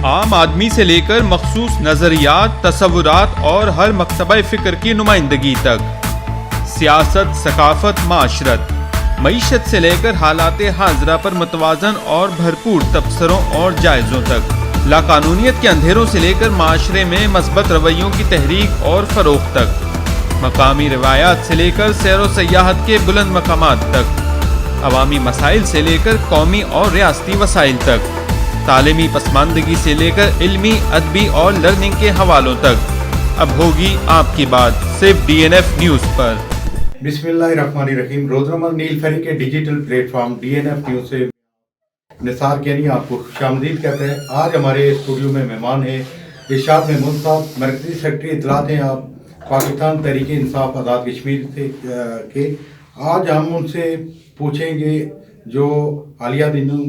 عام آدمی سے لے کر مخصوص نظریات، تصورات اور ہر مکتبہ فکر کی نمائندگی تک، سیاست، ثقافت، معاشرت، معیشت سے لے کر حالات حاضرہ پر متوازن اور بھرپور تبصروں اور جائزوں تک، لاقانونیت کے اندھیروں سے لے کر معاشرے میں مثبت رویوں کی تحریک اور فروغ تک، مقامی روایات سے لے کر سیر و سیاحت کے بلند مقامات تک، عوامی مسائل سے لے کر قومی اور ریاستی وسائل تک، تعلیمی پسماندگی سے لے کر علمی، ادبی اور لرننگ کے حوالوں تک، اب ہوگی آپ کی بات صرف ڈی این ایف نیوز پر۔ بسم اللہ الرحمن الرحیم۔ روزنامہ نیل فیری کے digital platform D N F news سے نثار کینی آپ کو خوش آمدید کہتے ہیں۔ آج ہمارے اسٹوڈیو میں مہمان ہیں ارشاد محمود صاحب، مرکزی سیکرٹری اطلاعات ہیں آپ پاکستان تحریک انصاف آزاد کشمیر سے کے۔ آج ہم ان سے پوچھیں گے جو حالیہ دنوں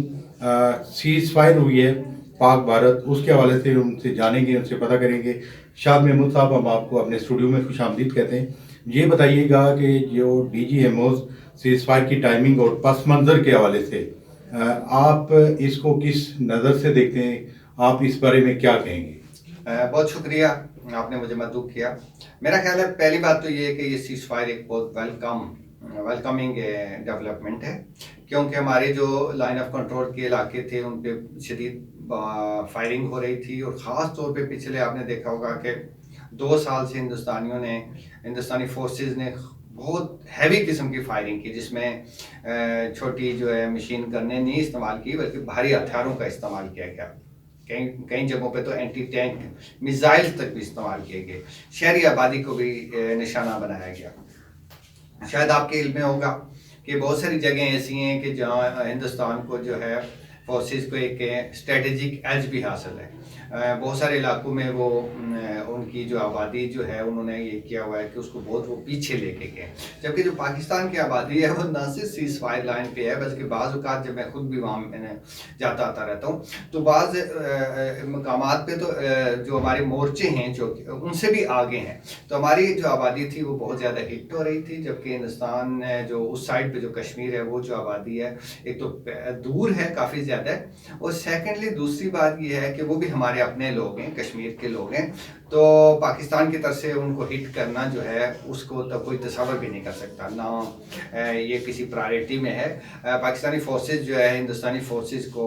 سیز فائر ہوئی ہے پاک بھارت، اس کے حوالے سے ان سے جانیں گے، ان سے پتہ کریں گے۔ ارشاد محمود صاحب، ہم آپ کو اپنے اسٹوڈیو میں خوش آمدید کہتے ہیں۔ یہ بتائیے گا کہ جو D G M Os ceasefire کی ٹائمنگ اور پس منظر کے حوالے سے آپ اس کو کس نظر سے دیکھتے ہیں، آپ اس بارے میں کیا کہیں گے؟ بہت شکریہ، آپ نے مجھے مدعو کیا۔ میرا خیال ہے پہلی بات تو یہ ہے کہ یہ سیز فائر ایک بہت ویلکمنگ ڈیولپمنٹ ہے، کیونکہ ہمارے جو لائن آف کنٹرول کے علاقے تھے ان پہ شدید فائرنگ ہو رہی تھی، اور خاص طور پہ پچھلے آپ نے دیکھا ہوگا کہ 2 سال سے ہندوستانی فورسز نے بہت ہیوی قسم کی فائرنگ کی، جس میں چھوٹی جو ہے مشین گنیں نہیں استعمال کی بلکہ بھاری ہتھیاروں کا استعمال کیا گیا۔ کئی جگہوں پہ تو اینٹی ٹینک میزائل تک بھی استعمال کیے گئے، شہری آبادی کو بھی نشانہ بنایا گیا۔ شاید آپ کے علم میں ہوگا کہ بہت ساری جگہیں ایسی ہیں کہ جہاں ہندوستان کو جو ہے فورسز کو ایک اسٹریٹجک ایج بھی حاصل ہے۔ بہت سارے علاقوں میں وہ ان کی جو آبادی جو ہے انہوں نے یہ کیا ہوا ہے کہ اس کو بہت وہ پیچھے لے کے گئے، جبکہ جو پاکستان کی آبادی ہے وہ نہ صرف سیز فائر لائن پہ ہے بلکہ بعض اوقات جب میں خود بھی وہاں جاتا آتا رہتا ہوں تو بعض مقامات پہ تو جو ہمارے مورچے ہیں جو ان سے بھی آگے ہیں، تو ہماری جو آبادی تھی وہ بہت زیادہ ہٹ ہو رہی تھی، جبکہ ہندوستان جو اس سائڈ پہ جو کشمیر ہے وہ جو آبادی ہے ایک تو دور ہے کافی زیادہ، اور سیکنڈلی دوسری بات یہ ہے کہ وہ بھی ہمارے اپنے لوگ ہیں، کشمیر کے لوگ ہیں، تو پاکستان کی طرف سے ان کو ہٹ کرنا جو ہے اس کو تو کوئی تصور بھی نہیں کر سکتا، نہ یہ کسی پرائرٹی میں ہے۔ پاکستانی فورسز جو ہے ہندوستانی فورسز کو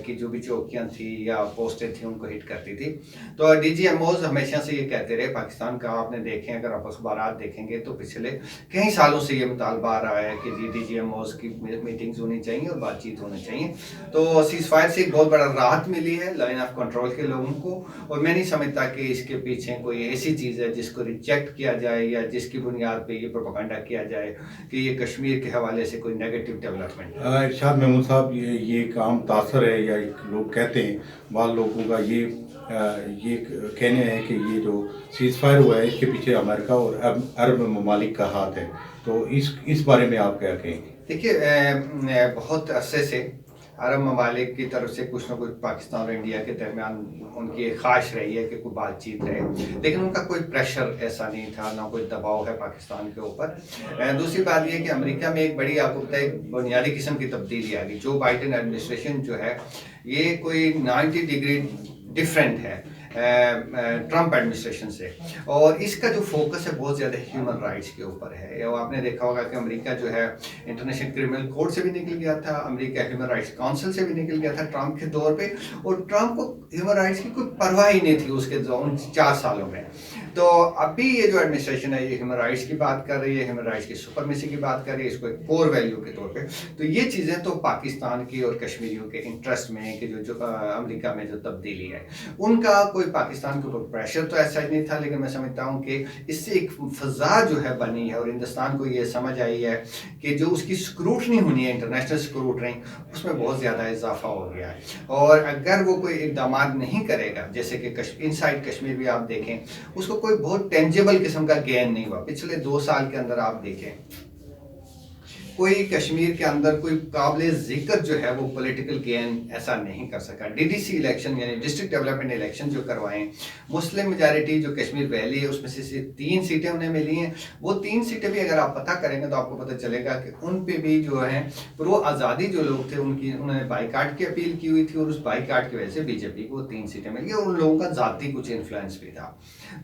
کی جو بھی چوکیاں تھیں یا پوسٹیں تھیں ان کو ہٹ کرتی تھی، تو ڈی جی ایم اوز ہمیشہ سے یہ کہتے رہے پاکستان کا، آپ نے دیکھیں اگر آپ اخبارات دیکھیں گے تو پچھلے کئی سالوں سے یہ مطالبہ آ رہا ہے کہ ڈی جی ایم اوز کی میٹنگز ہونی چاہیے اور بات چیت ہونی چاہیے۔ تو سیز فائر سے ایک بہت بڑا راحت ملی ہے لائن آف کنٹرول کے لوگوں کو، اور میں نہیں سمجھتا کہ اس کے پیچھے کوئی ایسی چیز ہے جس کو ریجیکٹ کیا جائے یا جس کی بنیاد پہ یہ پروپیگنڈا کیا جائے کہ یہ کشمیر کے حوالے سے کوئی نیگیٹو ڈیولپمنٹ ہے۔ ارشاد محمود صاحب، یہ ایک عام تاثر ہے یا لوگ کہتے ہیں، بعض لوگوں کا یہ کہنے ہے کہ یہ جو سیز فائر ہوا ہے اس کے پیچھے امریکہ اور عرب ممالک کا ہاتھ ہے، تو اس بارے میں آپ کیا کہیں گے؟ دیکھیے، بہت عرصے سے عرب ممالک کی طرف سے کچھ نہ کچھ پاکستان اور انڈیا کے درمیان ان کی خواہش رہی ہے کہ کوئی بات چیت رہے، لیکن ان کا کوئی پریشر ایسا نہیں تھا، نہ کوئی دباؤ ہے پاکستان کے اوپر۔ دوسری بات یہ کہ امریکہ میں ایک بڑی آپ کو پتہ ہے بنیادی قسم کی تبدیلی آ گئی، جو بائیڈن ایڈمنسٹریشن جو ہے یہ کوئی 90 ڈگری ڈفرینٹ ہے ٹرمپ ایڈمنسٹریشن سے، اور اس کا جو فوکس ہے بہت زیادہ ہیومن رائٹس کے اوپر ہے۔ اور آپ نے دیکھا ہوگا کہ امریکہ جو ہے انٹرنیشنل کرمنل کورٹ سے بھی نکل گیا تھا، امریکہ ہیومن رائٹس کونسل سے بھی نکل گیا تھا ٹرمپ کے دور پہ، اور ٹرمپ کو ہیومن رائٹس کی کوئی پرواہ ہی نہیں تھی اس کے 4 سالوں میں۔ تو اب بھی یہ جو ایڈمنسٹریشن ہے یہ ہیومن رائٹس کی بات کر رہی ہے، ہیومن رائٹس کی سپرمیسی کی بات کر رہی ہے، اس کو ایک کور ویلیو کے طور پہ، تو یہ چیزیں تو پاکستان کی اور کشمیریوں کے انٹرسٹ میں ہے کہ جو امریکہ میں جو تبدیلی ہے ان کا کوئی پاکستان کے اوپر پریشر تو ایسا ہی نہیں تھا، لیکن میں سمجھتا ہوں کہ اس سے ایک فضا جو ہے بنی ہے، اور ہندوستان کو یہ سمجھ آئی ہے کہ جو اس کی سکروٹنی ہونی ہے، انٹرنیشنل سکروٹنی، اس میں بہت زیادہ اضافہ ہو گیا ہے، اور اگر وہ کوئی اقدامات نہیں کرے گا، جیسے کہ ان سائڈ کشمیر بھی آپ دیکھیں اس کو کوئی بہت ٹینجیبل قسم کا گین نہیں ہوا پچھلے 2 سال کے اندر۔ آپ دیکھیں कोई कश्मीर के अंदर कोई काबिल जिक्र जो है वो पॉलिटिकल गेन ऐसा नहीं कर सका। डीडीसी इलेक्शन यानी डिस्ट्रिक्ट डेवलपमेंट इलेक्शन जो करवाएं, मुस्लिम मेजॉरिटी जो कश्मीर वैली है उसमें से सिर्फ 3 सीटें उन्हें मिली हैं। वो 3 सीटें भी अगर आप पता करेंगे तो आपको पता चलेगा कि उन पे भी जो है प्रो आज़ादी जो लोग थे उन्होंने बाईकाट की अपील की हुई थी, और उस बाईकाट की वजह से बीजेपी को 3 सीटें मिल गई, और उन लोगों का ज़ाती कुछ इन्फ्लुएंस भी था।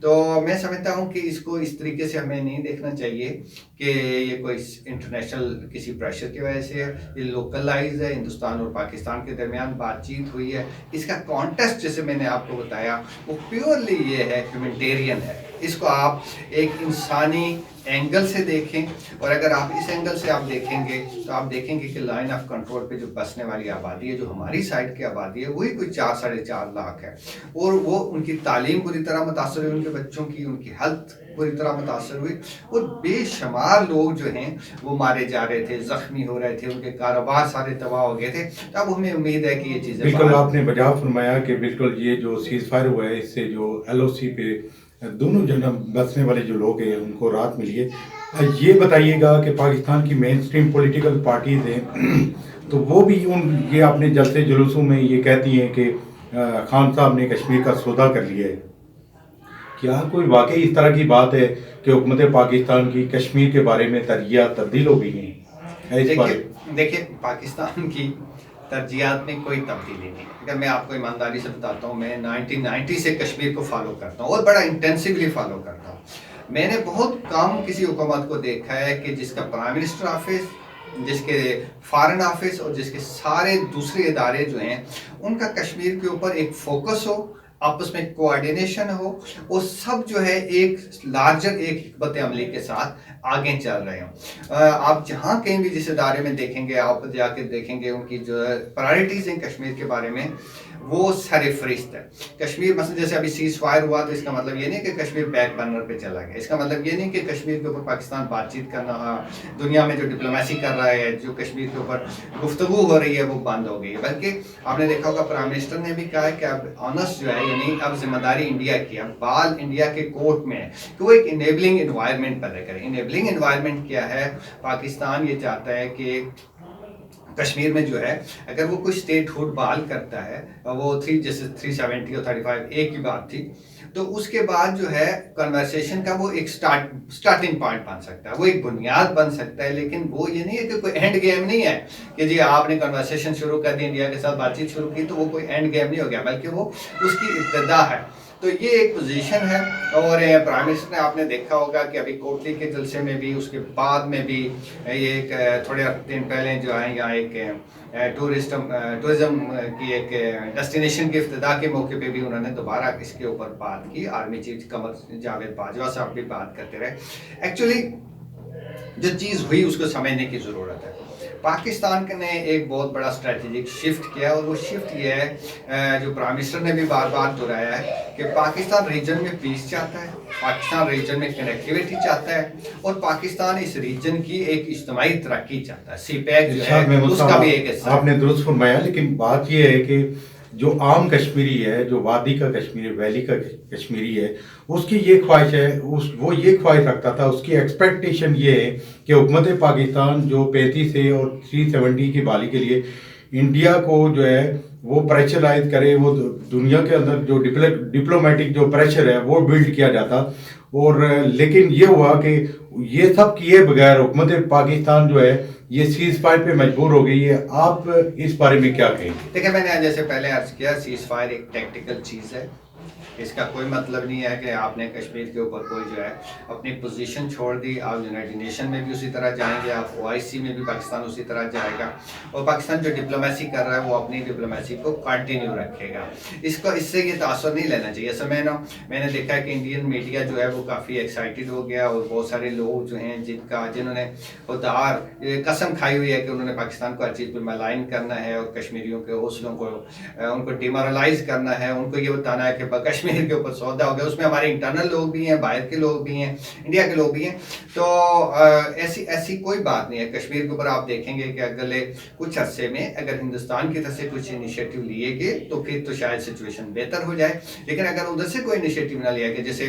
तो मैं समझता हूँ कि इसको इस तरीके से हमें नहीं देखना चाहिए कि ये कोई इंटरनेशनल किसी प्रेशर की वजह से है। ये लोकलाइज है, हिंदुस्तान और पाकिस्तान के दरमियान बातचीत हुई है। इसका कॉन्टेक्स्ट जैसे मैंने आपको बताया वो प्योरली ये है, ह्यूमैनिटेरियन है। इसको आप एक इंसानी एंगल से देखें, और अगर आप इस एंगल से आप देखेंगे तो आप देखेंगे कि लाइन ऑफ कंट्रोल पे जो बसने वाली आबादी है, जो हमारी साइड की आबादी है, वही कोई 4-4.5 लाख है, और वो उनकी तालीम पूरी तरह मुतासर हुई, उनके बच्चों की उनकी हेल्थ पूरी तरह मुतासर हुई, और बेशुमार लोग जो हैं वो मारे जा रहे थे, जख्मी हो रहे थे, उनके कारोबार सारे तबाह हो गए थे। तो अब हमें उम्मीद है कि ये चीज़ें बिल्कुल आपने बजा फरमाया कि बिल्कुल ये जो सीज फायर हुआ है इससे जो LOC पे दोनों जन बसने वाले जो लोग हैं उनको राहत मिली है। ये बताइएगा कि पाकिस्तान की मेन स्ट्रीम पोलिटिकल पार्टीज़ हैं तो वो भी ये अपने जलसे जुलूसों में ये कहती हैं कि खान साहब ने कश्मीर का सौदा कर लिया है। क्या कोई वाकई इस तरह की बात है कि हुकूमत पाकिस्तान की कश्मीर के बारे में तरजीहात तब्दील हो गई हैं? देखिए पाकिस्तान की तरजीहात में कोई तब्दीली नहीं। अगर मैं आपको ईमानदारी से बताता हूँ, मैं 1990 से कश्मीर को फॉलो करता हूँ और बड़ा इंटेंसिवली फॉलो करता हूँ। मैंने बहुत कम किसी हुकूमत को देखा है कि जिसका प्राइम मिनिस्टर ऑफिस, जिसके फॉरेन ऑफिस और जिसके सारे दूसरे इदारे जो हैं उनका कश्मीर के ऊपर एक फोकस हो, आपस में कोऑर्डिनेशन हो, वो सब जो है एक लार्जर एक हिकमत अमली के साथ आगे चल रहे हों। आप जहाँ कहीं भी जिस इदारे में देखेंगे, आप जाके देखेंगे उनकी जो प्रायोरिटीज़ हैं कश्मीर के बारे में वो सरफरिस्त है। कश्मीर मसलन जैसे अभी सीज फायर हुआ तो इसका मतलब ये नहीं कि कश्मीर बैक बर्नर पे चला गया। इसका मतलब ये नहीं कि कश्मीर के ऊपर पाकिस्तान बातचीत करना, दुनिया में जो डिप्लोमेसी कर रहा है, जो कश्मीर के ऊपर गुफ्तगू हो रही है वो बंद हो गई है। बल्कि आपने देखा होगा प्राइम मिनिस्टर ने भी कहा है कि अब ऑनर्स जो है यानी अब जिम्मेदारी इंडिया की, अब बाल इंडिया के कोर्ट में है कि वो एक इनेबलिंग इन्वायरमेंट पैदा करे। इनेबलिंग इन्वायरमेंट क्या है? पाकिस्तान ये चाहता है कि कश्मीर में जो है अगर वो कोई स्टेट हुड बहाल करता है, वो जैसे 370 और 35 एक ही बात थी, तो उसके बाद जो है कन्वर्सेशन का वो एक स्टार्टिंग पॉइंट बन सकता है, वो एक बुनियाद बन सकता है। लेकिन वो ये नहीं है कि कोई एंड गेम नहीं है कि जी आपने कन्वर्सेशन शुरू कर दी, इंडिया के साथ बातचीत शुरू की तो वो कोई एंड गेम नहीं हो गया, बल्कि वो उसकी इब्तिदा है। तो ये एक पोजीशन है। और प्राइम मिनिस्टर ने आपने देखा होगा कि अभी कोटली के जलसे में भी, उसके बाद में भी ये एक थोड़े दिन पहले जो है यहाँ एक टूरिज्म की एक डेस्टिनेशन की इफ्तिदा के मौके पे भी उन्होंने दोबारा इसके ऊपर बात की। आर्मी चीफ कमर जावेद बाजवा साहब भी बात करते रहे। एक्चुअली जो चीज़ हुई उसको समझने की ज़रूरत है। पाकिस्तान ने एक बहुत बड़ा स्ट्रेटेजिक शिफ्ट किया, और वो शिफ्ट ये है जो प्राइम मिनिस्टर ने भी बार बार दोहराया है कि पाकिस्तान रीजन में पीस चाहता है, पाकिस्तान रीजन में कनेक्टिविटी चाहता है, और पाकिस्तान इस रीजन की एक इज्तिमाई तरक्की चाहता है। CPEC जो है उसका भी एक हिस्सा। आपने दुरुस्त फरमाया, लेकिन बात ये है कि जो आम कश्मीरी है, जो वादी का कश्मीरी, वैली का कश्मीरी है, उसकी ये ख्वाहिश है, वो ये ख्वाहिश रखता था, उसकी एक्सपेक्टेशन ये है कि हुकूमत पाकिस्तान जो 35 है और 370 की बहाली के लिए इंडिया को जो है वो प्रेशराइज करे, वो दुनिया के अंदर जो डिप्लोमेटिक जो प्रेशर है वो बिल्ड किया जाता। और लेकिन ये हुआ कि ये सब किए बगैर हुकूमत पाकिस्तान जो है ये सीज फायर पे मजबूर हो गई है। आप इस बारे में क्या कहेंगे? देखिए, मैंने जैसे पहले अर्ज किया, सीज फायर एक टैक्टिकल चीज़ है। इसका कोई मतलब नहीं है कि आपने कश्मीर के ऊपर कोई जो है अपनी पोजीशन छोड़ दी। आप यूनाइटेड नेशन में भी उसी तरह जाएंगे, आप OIC में भी पाकिस्तान उसी तरह जाएगा, और पाकिस्तान जो डिप्लोमेसी कर रहा है वो अपनी डिप्लोमेसी को कंटिन्यू रखेगा। इससे ये तासुर नहीं लेना चाहिए। ऐसा मैंने देखा है कि इंडियन मीडिया जो है वो काफ़ी एक्साइटेड हो गया, और बहुत सारे लोग जो हैं जिन्होंने उदार कसम खाई हुई है कि उन्होंने पाकिस्तान को हर चीज़ पर मलाइन करना है और कश्मीरियों के हौसलों को उनको डिमोरलाइज करना है, उनको ये बताना है कि कश्मीर के ऊपर सौदा हो गया। उसमें हमारे इंटरनल लोग भी हैं, बाहर के लोग भी हैं, इंडिया के लोग भी हैं। तो ऐसी कोई बात नहीं है। कश्मीर के ऊपर आप देखेंगे कि अगले कुछ अरसे में अगर हिंदुस्तान की तरफ से कुछ इनिशिएटिव लिए गए तो फिर तो शायद सिचुएशन बेहतर हो जाए। लेकिन अगर उधर से कोई इनिशिएटिव ना लिया गया, जैसे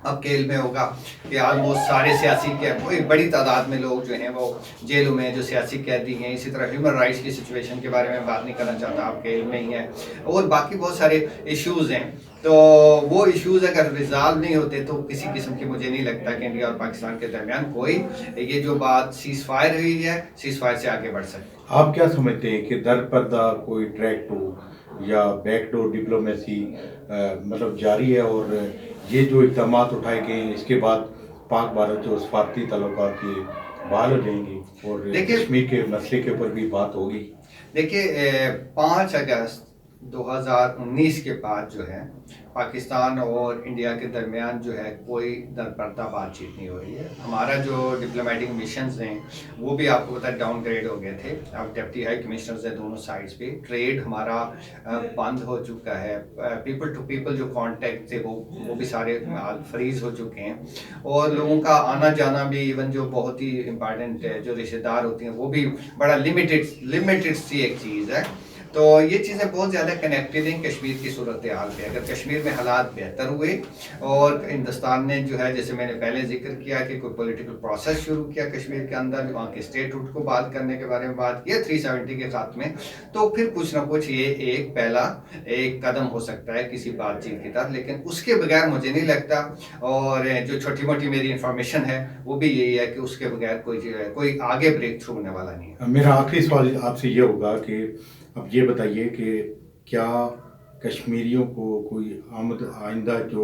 अब केल में होगा कि ऑलमोस्ट सारे सियासी कैद, एक बड़ी तादाद में लोग जो हैं वो जेलों में, जो सियासी कैदी हैं। इसी तरह ह्यूमन राइट्स की सिचुएशन के बारे में बात नहीं करना चाहता, आप केल में ही हैं, और बाकी बहुत सारे इश्यूज़ हैं। तो वो इश्यूज़ अगर रिजॉल्व नहीं होते तो किसी किस्म की मुझे नहीं लगता कि इंडिया और पाकिस्तान के दरमियान कोई ये जो बात सीज़ फायर हुई है, सीज़ फायर से आगे बढ़ सकती है। आप क्या समझते हैं कि दर पर्दा कोई ट्रैक टू या बैकडोर डिप्लोमेसी मतलब जारी है, और ये जो इक़दाम उठाए गए हैं इसके बाद पाक भारत जो सफारती ताल्लुकात के बहाल हो जाएंगे और कश्मीर के मसले के ऊपर भी बात होगी? देखिए 5 अगस्त 2019 के बाद जो है पाकिस्तान और इंडिया के दरमियान जो है कोई दरपर्दा बातचीत नहीं हो रही है। हमारा जो डिप्लोमेटिक मिशंस हैं वो भी आपको पता है डाउनग्रेड हो गए थे। अब डिप्टी हाई कमिश्नर्स हैं दोनों साइड्स पे, ट्रेड हमारा बंद हो चुका है, पीपल टू पीपल जो कांटेक्ट थे वो भी सारे फ्रीज हो चुके हैं, और लोगों का आना जाना भी इवन जो बहुत ही इम्पॉर्टेंट है, जो रिश्तेदार होती हैं वो भी बड़ा लिमिटेड सी एक चीज़ है। तो ये चीज़ें बहुत ज़्यादा कनेक्टेड हैं कश्मीर की सूरत हाल पे। अगर कश्मीर में हालात बेहतर हुए और हिंदुस्तान ने जो है, जैसे मैंने पहले जिक्र किया कि कोई पॉलिटिकल प्रोसेस शुरू किया कश्मीर के अंदर, वहाँ के स्टेटहुड को बात करने के बारे में बात किया 370 के खात्मे, तो फिर कुछ ना कुछ ये एक पहला एक कदम हो सकता है किसी बातचीत की तरफ। लेकिन उसके बगैर मुझे नहीं लगता, और जो छोटी मोटी मेरी इंफॉर्मेशन है वो भी यही है कि उसके बगैर कोई आगे ब्रेक थ्रू होने वाला नहीं है। मेरा आखिरी सवाल आपसे ये होगा कि अब ये बताइए कि क्या कश्मीरियों को कोई आइंदा जो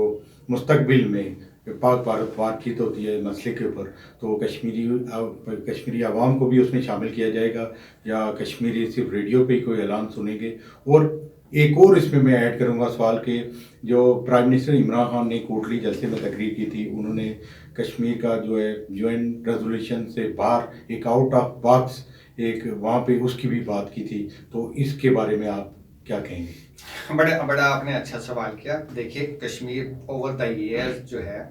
मुस्तकबिल में पाक भारत बातचीत होती है मसले के ऊपर, तो कश्मीरी आवाम को भी उसमें शामिल किया जाएगा, या कश्मीरी सिर्फ रेडियो पे ही कोई ऐलान सुनेंगे? और एक और इसमें मैं ऐड करूंगा सवाल के जो प्राइम मिनिस्टर इमरान खान ने कोटली जलसे में तकरीर की थी, उन्होंने कश्मीर का जो है यूएन रेजोल्यूशन से बाहर एक आउट ऑफ बॉक्स एक वहाँ पे उसकी भी बात की थी, तो इसके बारे में आप क्या कहेंगे? बड़ा आपने अच्छा सवाल किया। देखिए कश्मीर ओवर द ईयर्स जो है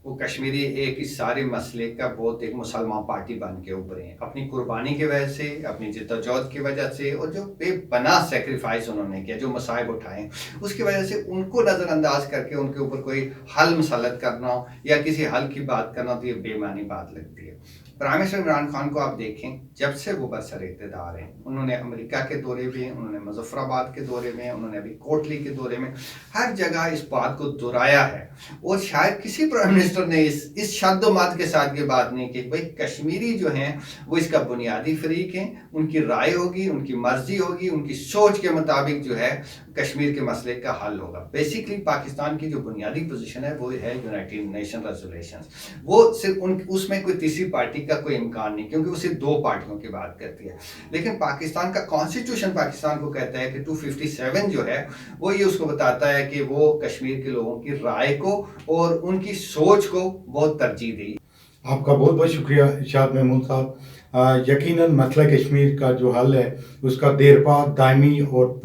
वो कश्मीरी एक इस सारे मसले का बहुत एक मुसलमान पार्टी बन के उभरे हैं, अपनी कुर्बानी की वजह से, अपनी जद्दोजहद की वजह से, और जो बेपनाह सेक्रीफाइस उन्होंने किया, जो मसाइब उठाए, उसकी वजह से उनको नज़रअंदाज करके उनके ऊपर कोई हल मुसल्लत करना हो या किसी हल की बात करना, तो ये बेमानी बात लगती है। प्राइम मिनिस्टर इमरान खान को आप देखें, जब से वो बरसर इक़्तिदार हैं, उन्होंने अमेरिका के दौरे में, उन्होंने मुज़फ़्फ़राबाद के दौरे में, उन्होंने अभी कोटली के दौरे में हर जगह इस बात को दोहराया है, और शायद किसी प्राइम मिनिस्टर ने इस शब्दोमात के साथ ये बात नहीं की भाई कश्मीरी जो हैं वो इसका बुनियादी फरीक हैं, उनकी राय होगी, उनकी मर्जी होगी, उनकी सोच के मुताबिक जो है कश्मीर के मसले का हल होगा। बेसिकली पाकिस्तान की जो बुनियादी पोजीशन है वो है यूनाइटेड नेशन रेजोल्यूशंस, वो सिर्फ उसमें कोई तीसरी पार्टी का कोई इम्कान नहीं, क्योंकि वो सिर्फ 2 पार्टियों की बात करती है। लेकिन पाकिस्तान का कॉन्स्टिट्यूशन पाकिस्तान को कहता है कि 257 जो है वो ये उसको बताता है कि वो कश्मीर के लोगों की राय को और उनकी सोच को बहुत तरजीह दी। आपका बहुत बहुत शुक्रिया इरशाद महमूद साहब। यकीनन मसला कश्मीर का जो हल है उसका देरपा, दायमी और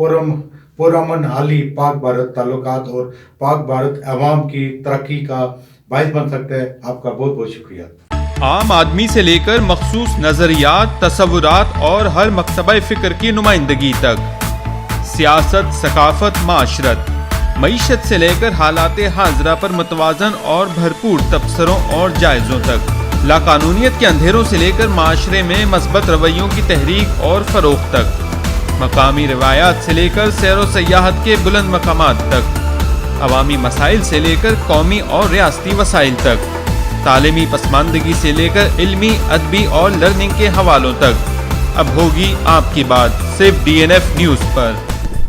पुरअमन हाली पाक भारत ताल्लुकात और पाक भारत अवाम की तरक्की का बाइस बन सकता है। आपका बहुत बहुत शुक्रिया। आम आदमी से लेकर मखसूस नज़रियात, तसव्वुरात और हर मकतबा फ़िक्र की नुमाइंदगी तक, सियासत, सकाफत, माशरत, मईशत से लेकर हालात हाजरा पर मुतवाज़न और भरपूर तबसरों और जायज़ों तक, लाकानूनियत के अंधेरों से लेकर माशरे में मस्बत रवैयों की तहरीक और फ़रोग़ तक, मकामी रिवायात से लेकर सैर व सयाहत के बुलंद मकामात तक, अवामी मसाइल से लेकर कौमी और रियासती वसाइल तक, तालीमी पसमानदगी से लेकर इल्मी, अदबी और लर्निंग के हवालों तक। अब होगी आपकी बात सिर्फ DNF न्यूज़ पर।